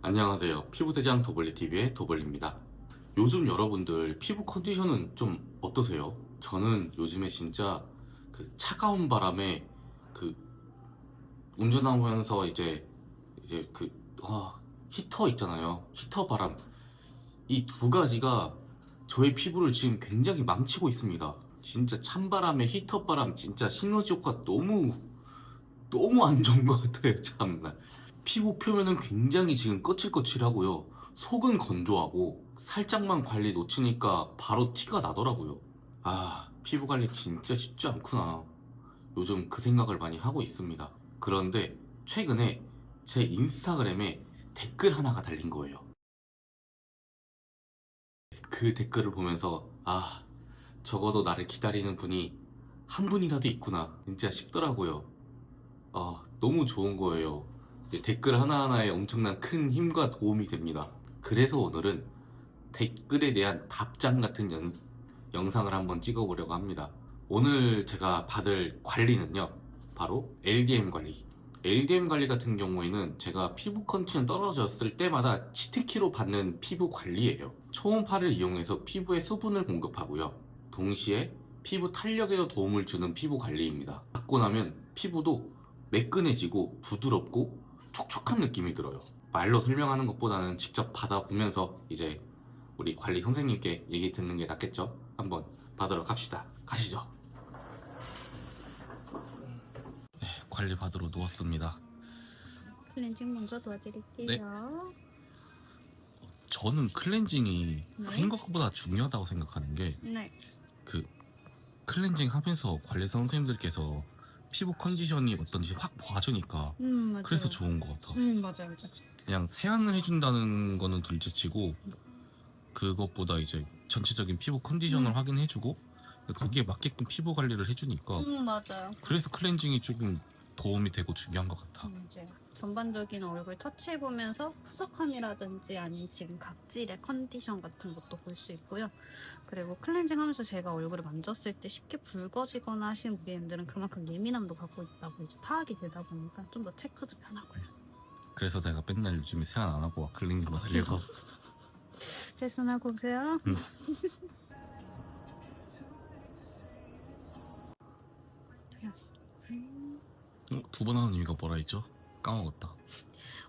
안녕하세요. 피부대장 도벌리TV의 도벌리입니다. 요즘 여러분들 피부 컨디션은 좀 어떠세요? 저는 요즘에 진짜 그 차가운 바람에 그 운전하면서 이제 히터 있잖아요. 히터 바람. 이 두 가지가 저의 피부를 지금 굉장히 망치고 있습니다. 진짜 찬바람에 히터 바람 진짜 시너지 효과 너무 안 좋은 것 같아요. 참나. 피부 표면은 굉장히 지금 거칠거칠하고요. 속은 건조하고 살짝만 관리 놓치니까 바로 티가 나더라고요. 아, 피부 관리 진짜 쉽지 않구나. 요즘 그 생각을 많이 하고 있습니다. 그런데 최근에 제 인스타그램에 댓글 하나가 달린 거예요. 그 댓글을 보면서 적어도 나를 기다리는 분이 한 분이라도 있구나 진짜 싶더라고요. 너무 좋은 거예요. 댓글 하나하나에 엄청난 큰 힘과 도움이 됩니다. 그래서 오늘은 댓글에 대한 답장 같은 영상을 한번 찍어보려고 합니다. 오늘 제가 받을 관리는요, 바로 LDM 관리. LDM 관리 같은 경우에는 제가 피부 컨디션 떨어졌을 때마다 치트키로 받는 피부 관리예요. 초음파를 이용해서 피부에 수분을 공급하고요. 동시에 피부 탄력에도 도움을 주는 피부 관리입니다. 받고 나면 피부도 매끈해지고 부드럽고 촉촉한 느낌이 들어요. 말로 설명하는 것보다는 직접 받아보면서 이제 우리 관리 선생님께 얘기 듣는 게 낫겠죠? 한번 받으러 갑시다. 가시죠. 네, 관리 받으러 누웠습니다. 클렌징 먼저 도와드릴게요. 저는 클렌징이 네. 생각보다 중요하다고 생각하는 게, 네. 그 클렌징 하면서 관리 선생님들께서 피부 컨디션이 어떤지 확 봐주니까 맞아요. 그래서 좋은 것 같아. 맞아요. 그냥 세안을 해준다는 거는 둘째치고 그것보다 이제 전체적인 피부 컨디션을 확인해주고 거기에 맞게끔 피부 관리를 해주니까 맞아요. 그래서 클렌징이 조금 도움이 되고 중요한 것 같아. 이제 전반적인 얼굴 터치해보면서 푸석함이라든지 아니면 지금 각질의 컨디션 같은 것도 볼 수 있고요. 그리고 클렌징 하면서 제가 얼굴을 만졌을 때 쉽게 붉어지거나 하시는 고객님들은 그만큼 예민함도 갖고 있다고 이제 파악이 되다 보니까 좀 더 체크도 편하고요. 그래서 내가 맨날 요즘에 세안 안 하고 클렌징만 하려고. 세수하고 오세요. 두 번 하는 이유가 뭐라 했죠? 까먹었다.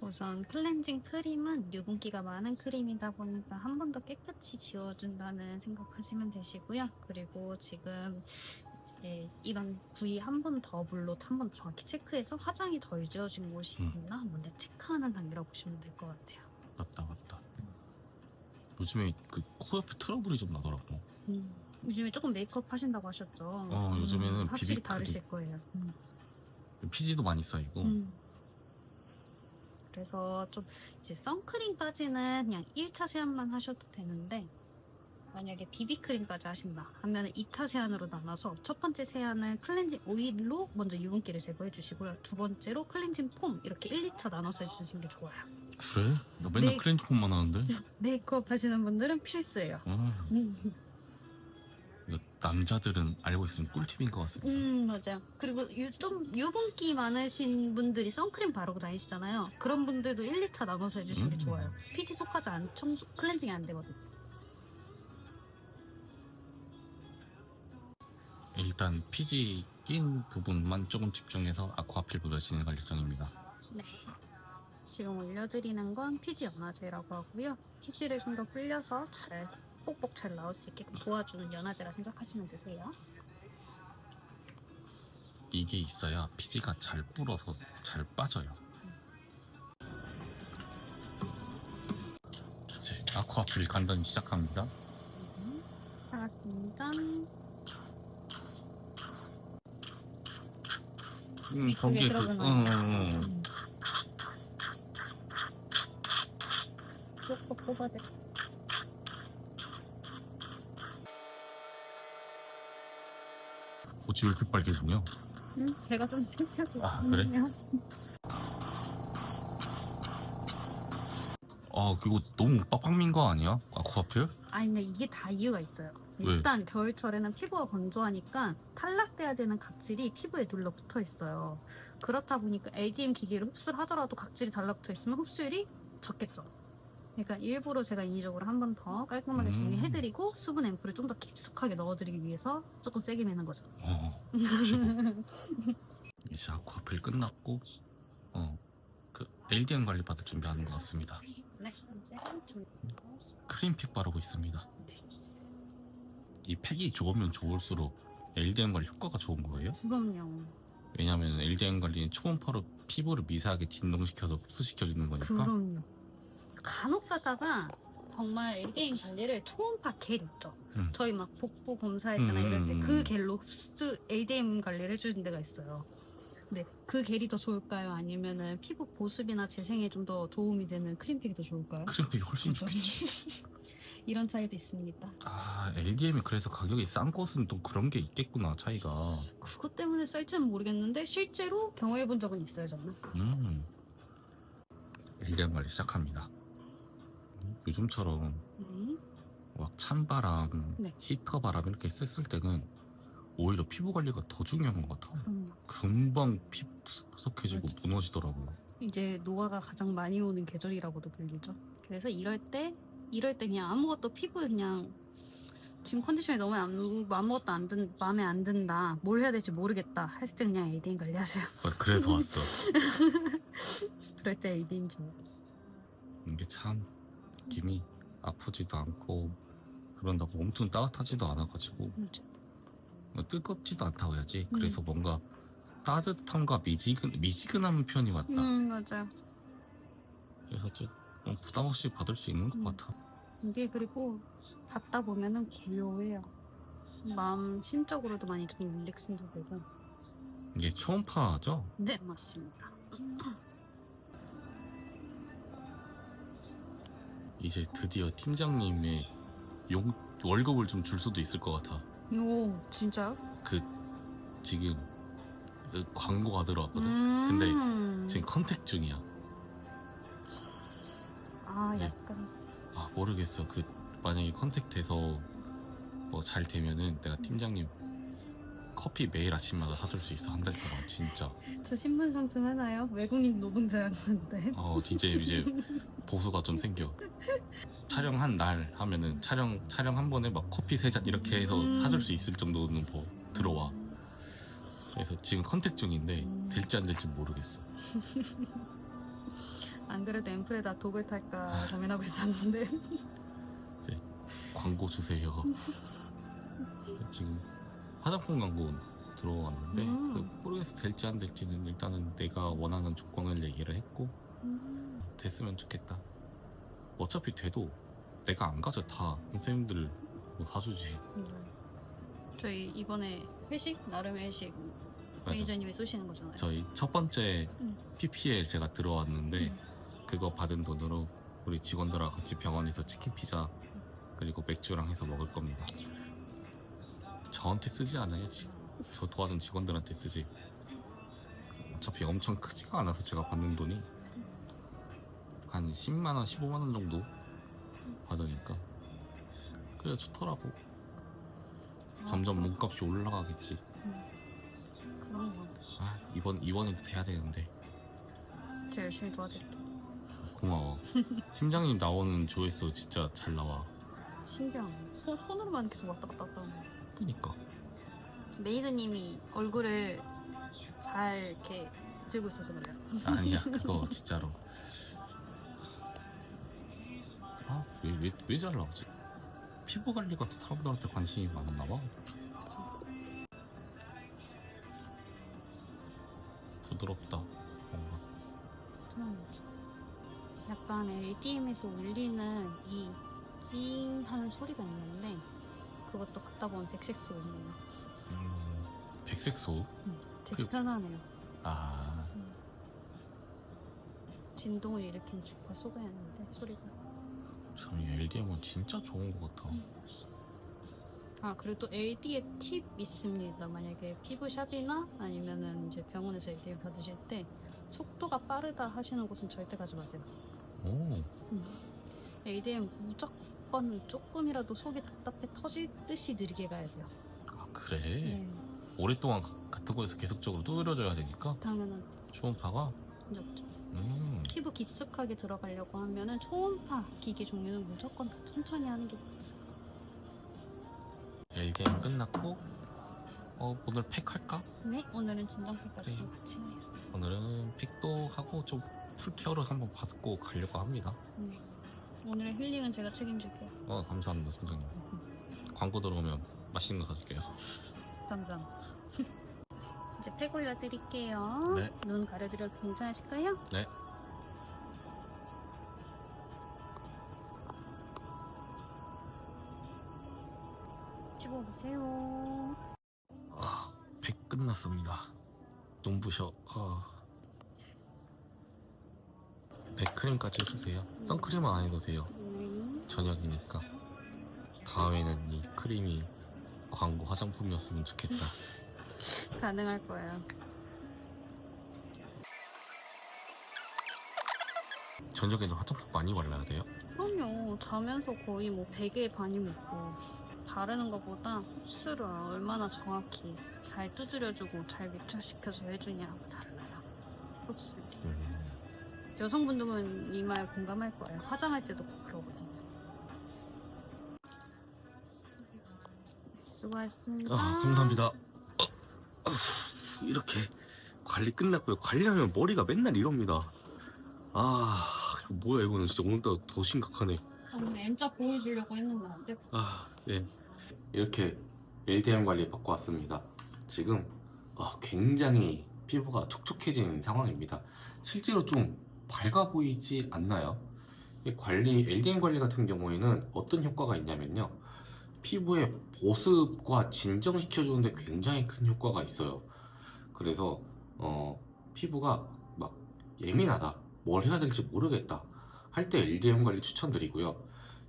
우선 클렌징 크림은 유분기가 많은 크림이다 보니까 한 번 더 깨끗이 지워준다는 생각하시면 되시고요. 그리고 지금 이런 부위 한 번 더 물로 한 번 정확히 체크해서 화장이 덜 지워진 곳이 있나 한번 체크하는 단계라고 보시면 될 것 같아요. 맞다. 요즘에 그 코 옆에 트러블이 좀 나더라고. 요즘에 조금 메이크업 하신다고 하셨죠? 요즘에는 확실히 비비크림, 다르실 거예요. 피지도 많이 쌓이고. 그래서 좀 이제 선크림까지는 그냥 1차 세안만 하셔도 되는데 만약에 비비크림까지 하신다 하면 2차 세안으로 나눠서 첫 번째 세안은 클렌징 오일로 먼저 유분기를 제거해 주시고요. 두 번째로 클렌징 폼 이렇게 1, 2차 나눠서 해주시는 게 좋아요. 그래? 나 맨날 클렌징 폼만 하는데? 메이크업 하시는 분들은 필수예요. 이거 남자들은 알고 있으면 꿀팁인 것 같습니다. 맞아요. 그리고 좀 유분기 많으신 분들이 선크림 바르고 다니시잖아요. 그런 분들도 1, 2차 나눠서 해주시는 게 좋아요. 피지 속까지 안 청소, 클렌징이 안 되거든요. 일단 피지 낀 부분만 조금 집중해서 아쿠아필부터 진행할 예정입니다. 네. 지금 올려드리는 건 피지 연화제라고 하고요. 피지를 좀 더 불려서 뽁뽁 잘 나올 수 있게끔 도와주는 연화제라 생각하시면 되세요. 이게 있어야 피지가 잘 불어서 잘 빠져요. 이제 아쿠아필 간단히 시작합니다. 알았습니다. 거기에 뽁뽁 뽑아드릴게요. 옷이 왜 이렇게 빨개지냐? 제가 좀 실패하고 그래? 있거든요. 그거 너무 빡빡 민 거 아니야? 아쿠아필? 아니 근데 이게 다 이유가 있어요. 왜? 일단 겨울철에는 피부가 건조하니까 탈락돼야 되는 각질이 피부에 눌러붙어 있어요. 그렇다 보니까 ADM 기기를 흡수를 하더라도 각질이 달라붙어 있으면 흡수율이 적겠죠. 그러니까 일부러 제가 인위적으로 한 번 더 깔끔하게 정리해드리고 수분 앰플을 좀 더 깊숙하게 넣어드리기 위해서 조금 세게 매는 거죠. 이제 아쿠아필 끝났고 그 LDM 관리 받을 준비하는 것 같습니다. 네, 이제 좀 크림픽 바르고 있습니다. 이 팩이 좋으면 좋을수록 LDM 관리 효과가 좋은 거예요? 그럼요. 왜냐면 LDM 관리는 초음파로 피부를 미세하게 진동시켜서 흡수시켜주는 거니까. 그럼요. 간혹 가다가 정말 LDM 관리를 초음파 겔 있죠. 저희 막 복부 검사할 때나 이럴 때 그 겔로 흡수 LDM 관리를 해주는 데가 있어요. 근데 그 겔이 더 좋을까요? 아니면은 피부 보습이나 재생에 좀 더 도움이 되는 크림팩이 더 좋을까요? 크림픽이 훨씬 그죠? 좋겠지. 이런 차이도 있습니다. 아, LDM이 그래서 가격이 싼 것은 또 그런 게 있겠구나, 차이가. 그것 때문에 쌀지는 모르겠는데 실제로 경험해 본 적은 있어요, 저는. LDM 관리 시작합니다. 요즘처럼 네. 막 찬바람, 네. 히터 바람 이렇게 쐈을 때는 오히려 피부 관리가 더 중요한 것 같아. 그럼요. 금방 피부 푸석푸석해지고 맞아. 무너지더라고. 이제 노화가 가장 많이 오는 계절이라고도 불리죠. 그래서 이럴 때 그냥 아무것도 피부 그냥 지금 컨디션이 너무 아무것도 마음에 안 든다. 뭘 해야 될지 모르겠다. 했을 때 그냥 LDM 관리하세요. 그래서 왔어. 그럴 때 LDM 좋아요. 이게 참 느낌이 아프지도 않고 그런다고 엄청 따뜻하지도 않아가지고 뜨겁지도 않다고 해야지. 그래서 뭔가 따뜻함과 미지근한 편이 왔다. 맞아요. 그래서 좀 부담 없이 받을 수 있는 것 같아. 이게 그리고 받다 보면은 고요해요. 마음 심적으로도 많이 좀 릴렉스도 되고. 이게 초음파죠? 네, 맞습니다. 이제 드디어 팀장님의 월급을 좀 줄 수도 있을 것 같아. 오, 진짜요? 지금 광고가 들어왔거든. 근데 지금 컨택 중이야. 아, 이제 약간 모르겠어. 만약에 컨택 돼서 뭐 잘 되면은 내가 팀장님 커피 매일 아침마다 사줄 수 있어. 한 달 동안 진짜. 저 신분 상승하나요? 외국인 노동자였는데. 이제 보수가 좀 생겨. 촬영한 날 하면은 촬영 한 번에 막 커피 3잔 이렇게 해서 사줄 수 있을 정도는 뭐 들어와. 그래서 지금 컨택 중인데 될지 안 될지 모르겠어. 안 그래도 앰플에다 독을 탈까 고민하고 있었는데. 광고 주세요. 지금 화장품 광고 들어왔는데 모르겠어. 될지 안 될지는 일단은 내가 원하는 조건을 얘기를 했고 됐으면 좋겠다. 어차피 돼도 내가 안 가져. 다 선생님들 뭐 사주지. 저희 이번에 회식 나름의 회식 맞아. 매니저님이 쏘시는 거잖아요. 저희 첫 번째 PPL 제가 들어왔는데 그거 받은 돈으로 우리 직원들하고 같이 병원에서 치킨 피자 그리고 맥주랑 해서 먹을 겁니다. 저한테 쓰지 않아요. 저 도와준 직원들한테 쓰지. 어차피 엄청 크지가 않아서 제가 받는 돈이 한 10만원, 15만원 정도 받으니까 그래 좋더라고. 점점 몸값이 올라가겠지. 그런 거. 이번에도 돼야 되는데. 제가 열심히 도와드릴게요. 고마워. 팀장님 나오는 조회수 진짜 잘 나와. 신기하네. 손으로만 계속 왔다 갔다 하는. 그니까. 매니저님이 얼굴을 잘 이렇게 들고 있어서 그래요. 아니야 그거 진짜로. 왜 잘 나오지? 피부 관리 같은 사람들한테 관심이 많나 봐. 부드럽다 뭔가. 약간 LDM에서 울리는 이 찡하는 소리가 있는데 그것도 갖다 보면 백색소 오네요. 백색소? 되게 편하네요. 아 진동을 일으키는 주가 쏘가였는데 소리가. 참 LDM은 진짜 좋은 것 같아. 그리고 또 LD의 팁 있습니다. 만약에 피부샵이나 아니면은 이제 병원에서 LDM 받으실 때 속도가 빠르다 하시는 곳은 절대 가지 마세요. 오. LDM 무조건 조금이라도 속이 답답해 터지듯이 느리게 가야 돼요. 그래? 오랫동안 같은 거에서 계속적으로 두드려줘야 되니까 당연한. 초음파가 적죠. 피부 깊숙하게 들어가려고 하면은 초음파 기계 종류는 무조건 다 천천히 하는 게 맞지. LDM 끝났고 오늘 팩 할까? 네, 오늘은 진정팩까지 네. 좀 같이 해요. 오늘은 팩도 하고 좀 풀케어를 한번 받고 가려고 합니다. 오늘의 힐링은 제가 책임질게요. 감사합니다, 팀장님. 광고 들어오면 맛있는 거 사줄게요. 감사합니다. 이제 팩 올려드릴게요. 네. 눈 가려드려도 괜찮으실까요? 네. 씹어보세요. 팩 끝났습니다. 눈부셔. 네, 크림까지 해주세요. 선크림은 안 해도 돼요. 저녁이니까. 다음에는 이 크림이 광고 화장품이었으면 좋겠다. 가능할 거예요. 저녁에는 화장품 많이 발라야 돼요? 그럼요. 자면서 거의 뭐 베개에 많이 묻고 바르는 것보다 흡수를 얼마나 정확히 잘 두드려주고 잘 밀착시켜서 해주냐가 달라요. 흡수율이. 여성분들은 이 말 공감할 거예요. 화장할 때도 그러거든요. 수고하셨습니다. 감사합니다. 이렇게 관리 끝났고요. 관리하면 머리가 맨날 이럽니다. 이거 뭐야, 이거는 진짜 오늘따라 더 심각하네. 오늘 M자 보여주려고 했는데 안 돼. 네. 이렇게 LDM 관리 받고 왔습니다. 지금 굉장히 피부가 촉촉해진 상황입니다. 실제로 좀 밝아 보이지 않나요? 이 LDM 관리 같은 경우에는 어떤 효과가 있냐면요. 피부의 보습과 진정시켜주는데 굉장히 큰 효과가 있어요. 그래서 피부가 막 예민하다, 뭘 해야 될지 모르겠다 할 때 LDM 관리 추천드리고요.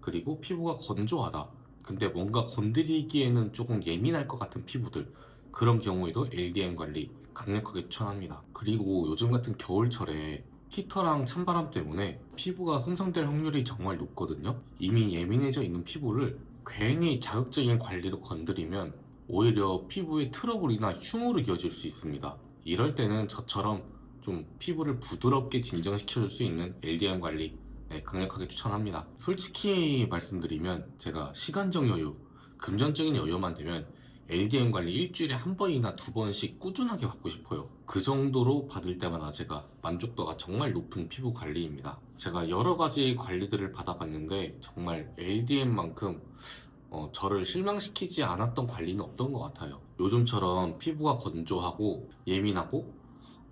그리고 피부가 건조하다, 근데 뭔가 건드리기에는 조금 예민할 것 같은 피부들, 그런 경우에도 LDM 관리 강력하게 추천합니다. 그리고 요즘 같은 겨울철에 히터랑 찬바람 때문에 피부가 손상될 확률이 정말 높거든요. 이미 예민해져 있는 피부를 괜히 자극적인 관리로 건드리면 오히려 피부에 트러블이나 흉으로 이어질 수 있습니다. 이럴 때는 저처럼 좀 피부를 부드럽게 진정시켜줄 수 있는 LDM 관리 강력하게 추천합니다. 솔직히 말씀드리면 제가 시간적 여유, 금전적인 여유만 되면 LDM 관리 일주일에 한 번이나 두 번씩 꾸준하게 받고 싶어요. 그 정도로 받을 때마다 제가 만족도가 정말 높은 피부 관리입니다. 제가 여러 가지 관리들을 받아봤는데 정말 LDM만큼 저를 실망시키지 않았던 관리는 없던 것 같아요. 요즘처럼 피부가 건조하고 예민하고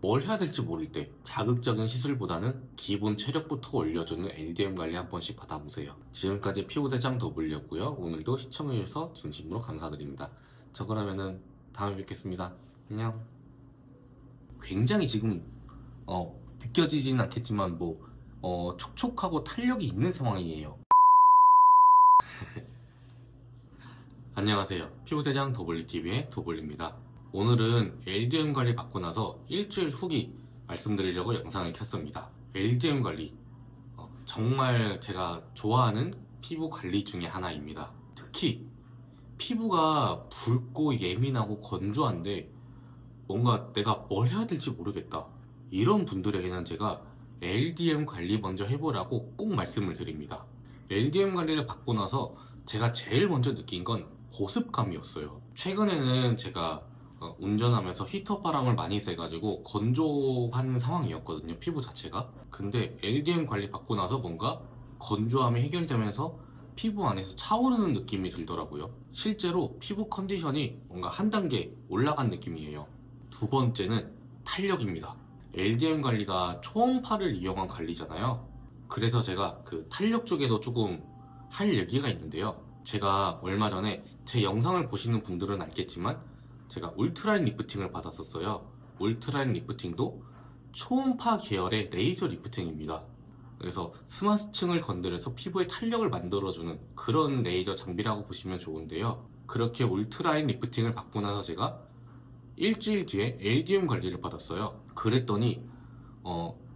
뭘 해야 될지 모를 때 자극적인 시술보다는 기본 체력부터 올려주는 LDM 관리 한 번씩 받아보세요. 지금까지 피부대장 더블이었고요. 오늘도 시청해주셔서 진심으로 감사드립니다. 저 그러면은 다음에 뵙겠습니다. 안녕. 굉장히 지금 느껴지진 않겠지만 촉촉하고 탄력이 있는 상황이에요. 안녕하세요. 피부대장 더블리TV의 더블리입니다. 오늘은 LDM 관리 받고 나서 일주일 후기 말씀드리려고 영상을 켰습니다. LDM 관리 정말 제가 좋아하는 피부 관리 중에 하나입니다. 특히 피부가 붉고 예민하고 건조한데 뭔가 내가 뭘 해야 될지 모르겠다, 이런 분들에게는 제가 LDM 관리 먼저 해보라고 꼭 말씀을 드립니다. LDM 관리를 받고 나서 제가 제일 먼저 느낀 건 보습감이었어요. 최근에는 제가 운전하면서 히터 바람을 많이 쐬가지고 건조한 상황이었거든요, 피부 자체가. 근데 LDM 관리 받고 나서 뭔가 건조함이 해결되면서 피부 안에서 차오르는 느낌이 들더라고요. 실제로 피부 컨디션이 뭔가 한 단계 올라간 느낌이에요. 두 번째는 탄력입니다. LDM 관리가 초음파를 이용한 관리잖아요. 그래서 제가 그 탄력 쪽에도 조금 할 얘기가 있는데요. 제가 얼마 전에 제 영상을 보시는 분들은 알겠지만 제가 울트라인 리프팅을 받았었어요. 울트라인 리프팅도 초음파 계열의 레이저 리프팅입니다. 그래서 스마스층을 건드려서 피부에 탄력을 만들어주는 그런 레이저 장비라고 보시면 좋은데요. 그렇게 울트라인 리프팅을 받고 나서 제가 일주일 뒤에 LDM 관리를 받았어요. 그랬더니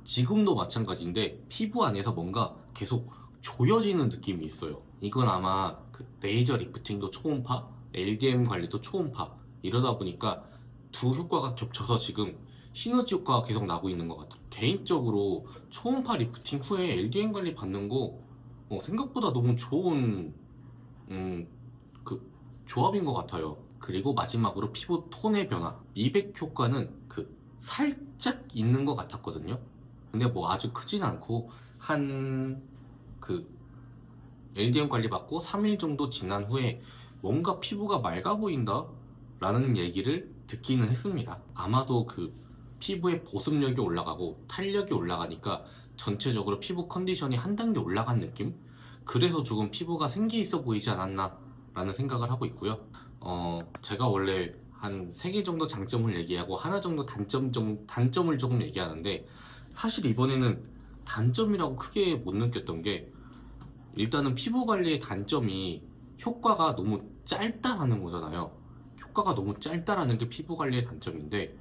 지금도 마찬가지인데 피부 안에서 뭔가 계속 조여지는 느낌이 있어요. 이건 아마 그 레이저 리프팅도 초음파, LDM 관리도 초음파, 이러다 보니까 두 효과가 겹쳐서 지금 시너지 효과가 계속 나고 있는 것 같아요. 개인적으로 초음파 리프팅 후에 LDN 관리 받는 거 생각보다 너무 좋은 그 조합인 것 같아요. 그리고 마지막으로 피부 톤의 변화, 미백 효과는 살짝 있는 것 같았거든요. 근데 뭐 아주 크진 않고 한 LDN 관리 받고 3일 정도 지난 후에 뭔가 피부가 맑아 보인다 라는 얘기를 듣기는 했습니다. 아마도 피부의 보습력이 올라가고 탄력이 올라가니까 전체적으로 피부 컨디션이 한 단계 올라간 느낌? 그래서 조금 피부가 생기 있어 보이지 않았나 라는 생각을 하고 있고요. 제가 원래 한 3개 정도 장점을 얘기하고 하나 정도 단점을 조금 얘기하는데, 사실 이번에는 단점이라고 크게 못 느꼈던 게, 일단은 피부 관리의 단점이 효과가 너무 짧다라는 거잖아요. 효과가 너무 짧다라는 게 피부 관리의 단점인데,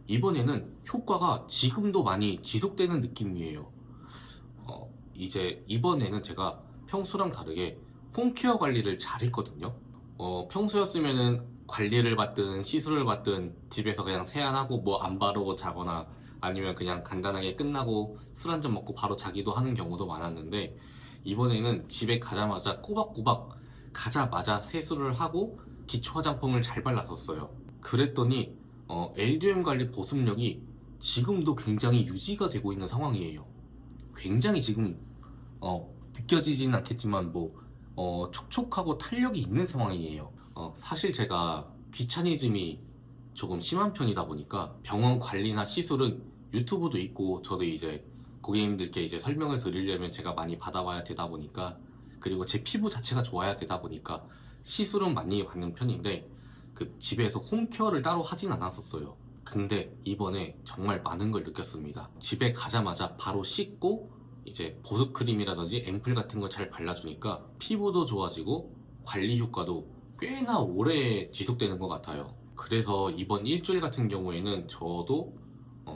이번에는 효과가 지금도 많이 지속되는 느낌이에요. 이제 이번에는 제가 평소랑 다르게 홈케어 관리를 잘 했거든요. 평소였으면은 관리를 받든 시술을 받든 집에서 그냥 세안하고 뭐 안 바르고 자거나 아니면 그냥 간단하게 끝나고 술 한잔 먹고 바로 자기도 하는 경우도 많았는데, 이번에는 집에 가자마자 꼬박꼬박 가자마자 세수를 하고 기초 화장품을 잘 발랐었어요. 그랬더니 LDM 관리 보습력이 지금도 굉장히 유지가 되고 있는 상황이에요. 굉장히 지금 느껴지진 않겠지만 촉촉하고 탄력이 있는 상황이에요. 사실 제가 귀차니즘이 조금 심한 편이다 보니까 병원 관리나 시술은 유튜브도 있고, 저도 이제 고객님들께 이제 설명을 드리려면 제가 많이 받아봐야 되다 보니까, 그리고 제 피부 자체가 좋아야 되다 보니까 시술은 많이 받는 편인데, 집에서 홈케어를 따로 하진 않았었어요. 근데 이번에 정말 많은 걸 느꼈습니다. 집에 가자마자 바로 씻고 이제 보습크림이라든지 앰플 같은 거 잘 발라주니까 피부도 좋아지고 관리 효과도 꽤나 오래 지속되는 것 같아요. 그래서 이번 일주일 같은 경우에는 저도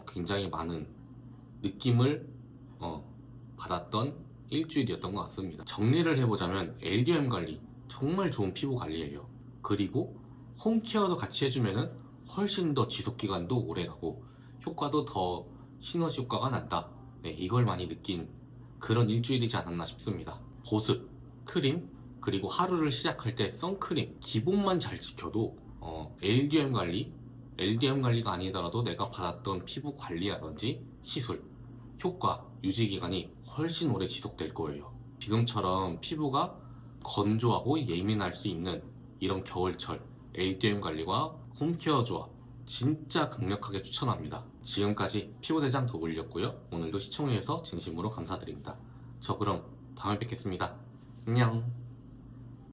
굉장히 많은 느낌을 받았던 일주일이었던 것 같습니다. 정리를 해보자면 LDM 관리 정말 좋은 피부 관리예요. 그리고 홈케어도 같이 해주면은 훨씬 더 지속기간도 오래가고 효과도 더 시너지 효과가 난다. 네, 이걸 많이 느낀 그런 일주일이지 않았나 싶습니다. 보습, 크림, 그리고 하루를 시작할 때 선크림 기본만 잘 지켜도 LDM 관리가 아니더라도 내가 받았던 피부 관리라든지 시술, 효과, 유지기간이 훨씬 오래 지속될 거예요. 지금처럼 피부가 건조하고 예민할 수 있는 이런 겨울철 LDM 관리와 홈케어 조합 진짜 강력하게 추천합니다. 지금까지 피부대장 더블이었고요. 오늘도 시청해주셔서 진심으로 감사드립니다. 저 그럼 다음에 뵙겠습니다. 안녕.